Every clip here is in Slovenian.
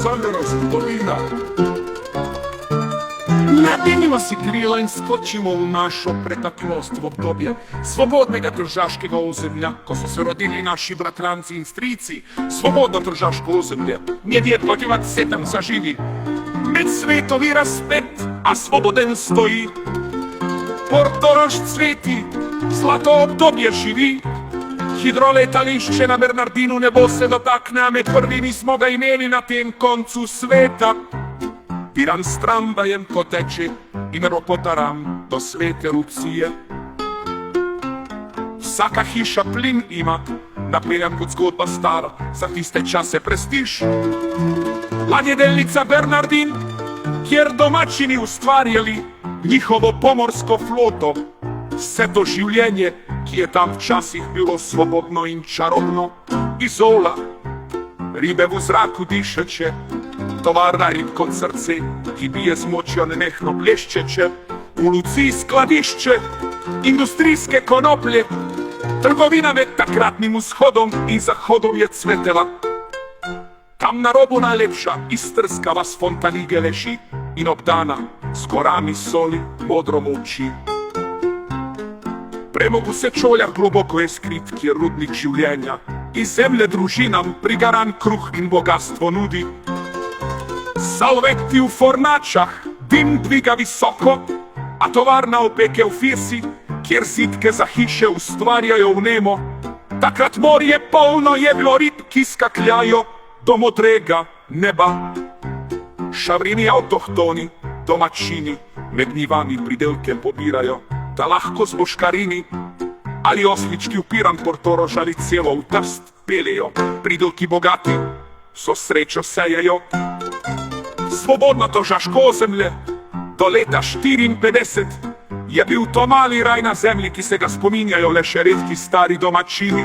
zamjerost dolina. Nadinimo si krila in skočimo v našo preteklost v obdobje svobodnega tržaškega ozemlja, ko so se rodili naši bratranci in strici. Svobodno tržaško ozemlje, nje djed 27 zaživi. Med svetovi razpet, a svoboden stoji. Portorož cveti, zlato obdobje živi. Hidroletališče na Bernardinu nebo se dotakne, a med prvimi smo ga imeli na tem koncu sveta. Piran s tramvajem ko teče in ropotaram do svete Lucije. Vsaka hiša plin ima, napeljan kot zgodba stara, za tiste čase prestiž. Ladjedelnica Bernardin, kjer domačini ustvarjali njihovo pomorsko floto. Vse to življenje, ki je tam včasih bilo svobodno in čarobno. Izola, ribe v zraku dišeče, tovarna rib kot srce, ki bije z močjo nenehno bleščeče. V Luciji skladišče, industrijske konoplje, trgovina med takratnim vzhodom in zahodom je cvetela. Tam na robu najlepša istrska vas Fontanige leži in obdana s gorami soli modro molči. Premog v Sečoljah globoko je skrit, kjer rudnik življenja iz zemlje družinam prigaran kruh in bogatstvo nudi. Salvetti v fornačah, dim dviga visoko, a tovarna opeke v Firsi, kjer zidke za hiše ustvarjajo v nemo. Takrat morje polno je bilo rib, ki skakljajo do modrega neba. Šavrini avtohtoni, domačini, med njivami pridelke pobirajo, da lahko z boškarini ali oslički v Piran, Portorož ali celo v Trst pelejo. Pridelki bogati so srečo sejejo. Svobodno tržaško ozemlje do leta 54 je bil to mali raj na zemlji, ki se ga spominjajo le še redki stari domačini.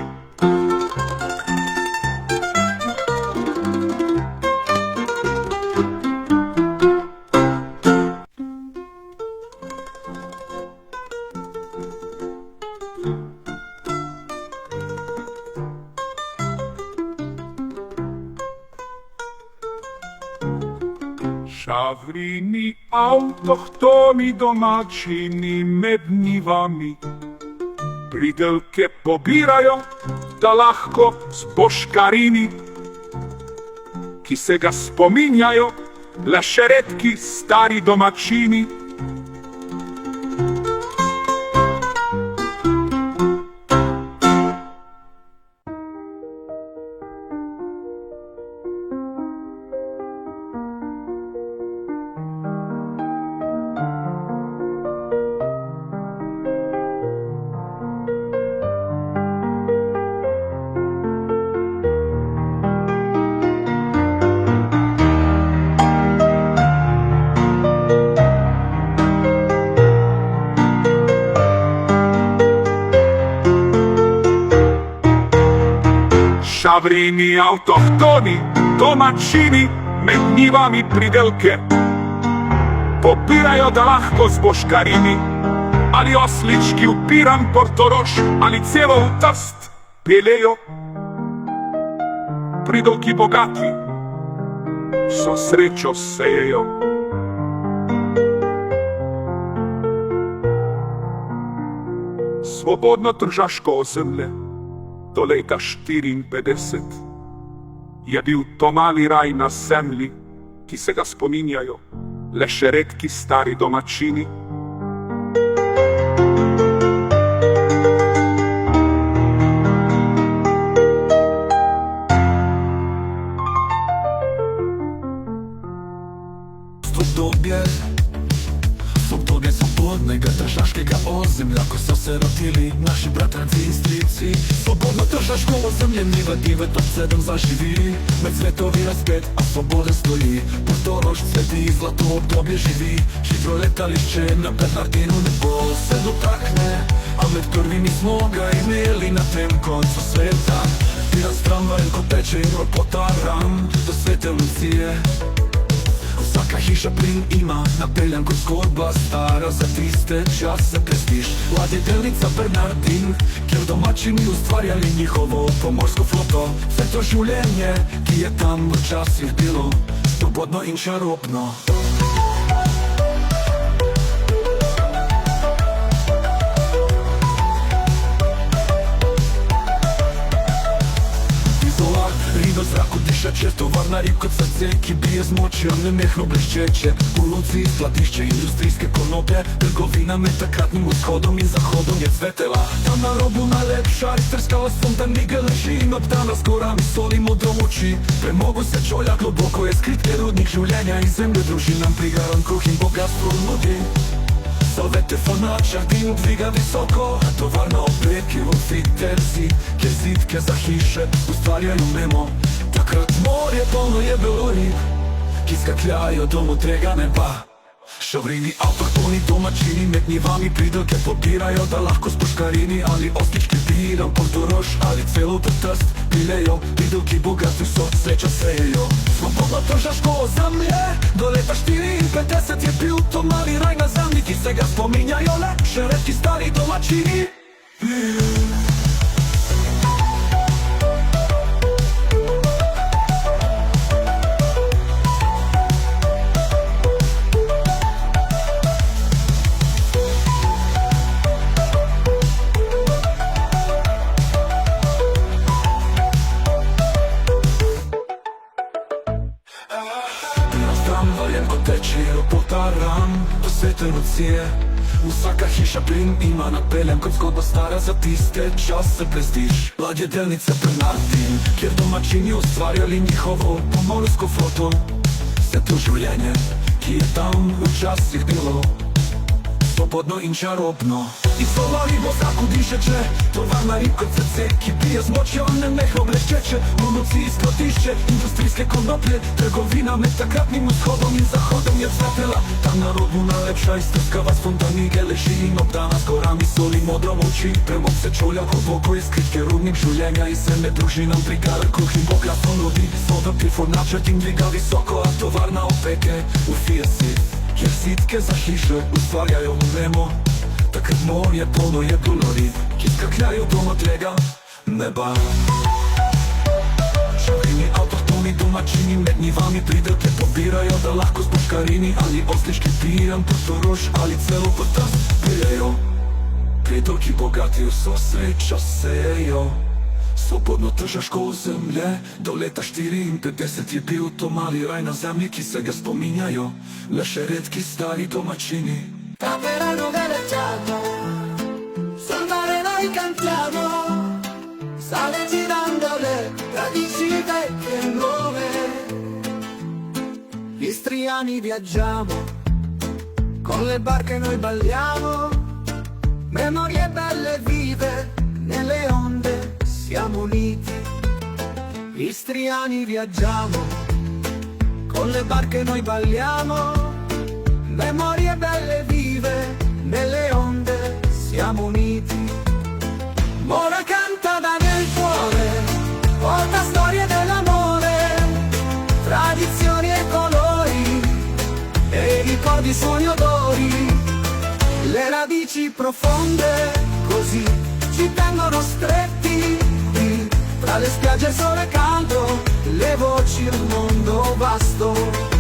Šavrini avtohtoni domačini med njivami pridelke pobirajo, da lahko z boškarini, ki se ga spominjajo le še redki stari domačini. Šavrini avtohtoni, domačini, med njivami pridelke pobirajo, da lahko z boškarini ali oslički v Piran, Portorož ali celo v Trst pelejo. Pridelki bogati so srečo sejejo. Svobodno tržaško ozemlje do leta 54 je bil to mali raj na zemlji, ki se ga spominjajo le še redki stari domačini. Obdobje svobodnega tržaškega ozemlja, ko so se rodili naši bratranci in strici. Svobodno tržaško ozemlje niva dive top 7 zaživi. Med svetovi razpet, a svoboda stoji. Portorož cveti, zlato obdobje živi. Hidroletališče na Bernardinu nebo se dotakne, a med prvimi smo ga imeli na tem koncu sveta. Piran s tramvajem ko teče in ropotaram do svete Lucije. Vsaka hiša plin ima, napeljan kot zgodba stara, za tiste čase prestiž. Ladjedelnica Bernardin, kjer domačini ustvarjali njihovo pomorsko floto. Vse to življenje, ki je tam včasih bilo Свободно і чаробно. Рідо зраку дишаче, товарна рібка серце, які б'є змоченим мехно блищече. У луці складище, індустрійське конопля, торговинами та кратним сходом і заходом є цветела. Там на робу найлепша рицарська ласунта мігелеші, обдана з горами солі мудрomучі. Премогуся чоля глибоко є скритке рудник живлення і землю дружинам пригаран кухін богатство люди. Совете фоначах дим двига високо, а товарна облеки у фітерсі, кезитке за хише устvarjaju memo. Takrat morje polno je bilo rib, ki skakljajo do modrega neba. Šavrini avtohtoni domačini med njivami pridelke pobirajo, da lahko s puškarini ali ostički piram Portorož ali celo trst pilejo, pridelki bogati so, sreča sejejo. Svobodno tržaško ozemlje, do leta 54 je bil to mali raj na zemlji, ki se ga spominjajo le še redki stari domačini. Tramvajem ko teče po taram, posveten od sije. Vsaka hiša plin ima napeljem kot zgodba stara, za tiste čase prestiž. Ladjedelnice Bernardin, kjer domačini ustvarjali njihovo pomorsko floto. Vse to življenje, ki je tam včasih bilo svobodno in čarobno. I slovari bo zraku dišeče, tovarna ribka srce, ki bije z močjo, nenehno bleščeče. V noci skladišče, industrijske konoplje, trgovina med takratnim vzhodom in zahodom je cvetela. Tam na robu najlepša istrskava spontanige leži in obdana z gorami soli modro moči. Premog se čolja globoko je skritke rudnik življenja in se med družinam prigara kuhin bogratstvo ljudi. Soda pilfornačat in dviga visoko, a tovarna opeke v firsi, kjer sitke za hiše ustvarjajo vemo. Takrat morje polno je bilo rib, ki skakljajo do modrega neba. Šavrini avtohtoni domačini med njivami pridelke pobirajo, da lahko s puškarini ali oslički piram Portorož ali celo trst pilejo. Pridelki bogati vso, sreča sejejo. Svobodno tržaško ozemlje, do leta 54 je bil to mali raj na zemlji, ki se ga spominjajo le še redki stari domačini. Taperanno veleggiato, sul mare noi cantiamo, sale girando le radici vecchie e nuove. Istriani viaggiamo, con le barche noi balliamo, memorie belle vive, nelle onde siamo uniti. Istriani viaggiamo, con le barche noi balliamo, memorie belle vive, nelle onde siamo uniti. Mora canta da nel cuore, porta storie dell'amore, tradizioni e colori, e ricordi, suoni, odori. Le radici profonde così ci tengono stretti, qui, tra le spiagge e il sole caldo, le voci, il mondo vasto.